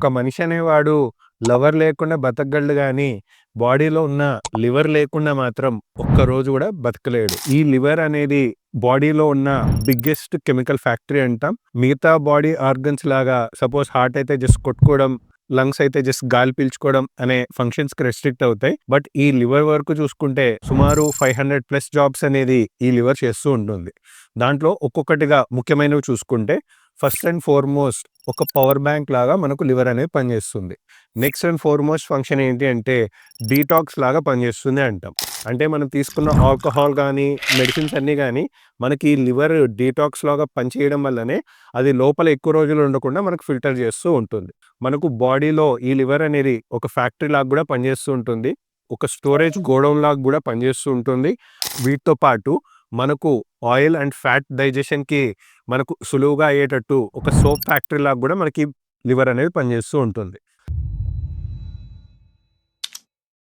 ఒక మనిషి అనేవాడు లవర్ లేకుండా బతకగలడు గానీ, బాడీలో ఉన్న లివర్ లేకుండా మాత్రం ఒక్కరోజు గూడా బతకలేడు. ఈ లివర్ అనేది బాడీలో ఉన్న బిగ్గెస్ట్ కెమికల్ ఫ్యాక్టరీ అంటాం. మిగతా బాడీ ఆర్గన్స్ లాగా సపోజ్ హార్ట్ అయితే జస్ట్ కొట్టుకోవడం, లంగ్స్ అయితే జస్ట్ గాలి పీల్చుకోవడం అనే ఫంక్షన్స్‌కి రెస్ట్రిక్ట్ అవుతాయి. బట్ ఈ లివర్ వరకు చూసుకుంటే సుమారు 500+ జాబ్స్ అనేది ఈ లివర్ చేస్తూ ఉంటుంది. దాంట్లో ఒక్కొక్కటిగా ముఖ్యమైనవి చూసుకుంటే ఫస్ట్ అండ్ ఫార్‌మోస్ట్ ఒక పవర్ బ్యాంక్ లాగా మనకు లివర్ అనేది పనిచేస్తుంది. నెక్స్ట్ అండ్ ఫార్‌మోస్ట్ ఫంక్షన్ ఏంటి అంటే డీటాక్స్ లాగా పనిచేస్తుంది అంటాం. అంటే మనం తీసుకున్న ఆల్కహాల్ గానీ, మెడిసిన్స్ అన్నీ గానీ మనకి లివర్ డీటాక్స్ లాగా పనిచేయడం వల్లనే అది లోపల ఎక్కువ రోజులు ఉండకుండా మనకు ఫిల్టర్ చేస్తూ ఉంటుంది. మనకు బాడీలో ఈ లివర్ అనేది ఒక ఫ్యాక్టరీ లాగా గూడా పనిచేస్తూ ఉంటుంది. ఒక స్టోరేజ్ గోడౌన్ లాగా గూడా పనిచేస్తూ ఉంటుంది. వీటితో పాటు మనకు ఆయిల్ అండ్ ఫ్యాట్ డైజెషన్‌కి మనకు సులువుగా అయ్యేటట్టు ఒక సోప్ ఫ్యాక్టరీ లాగా గూడా మనకి లివర్ అనేది పనిచేస్తూ ఉంటుంది.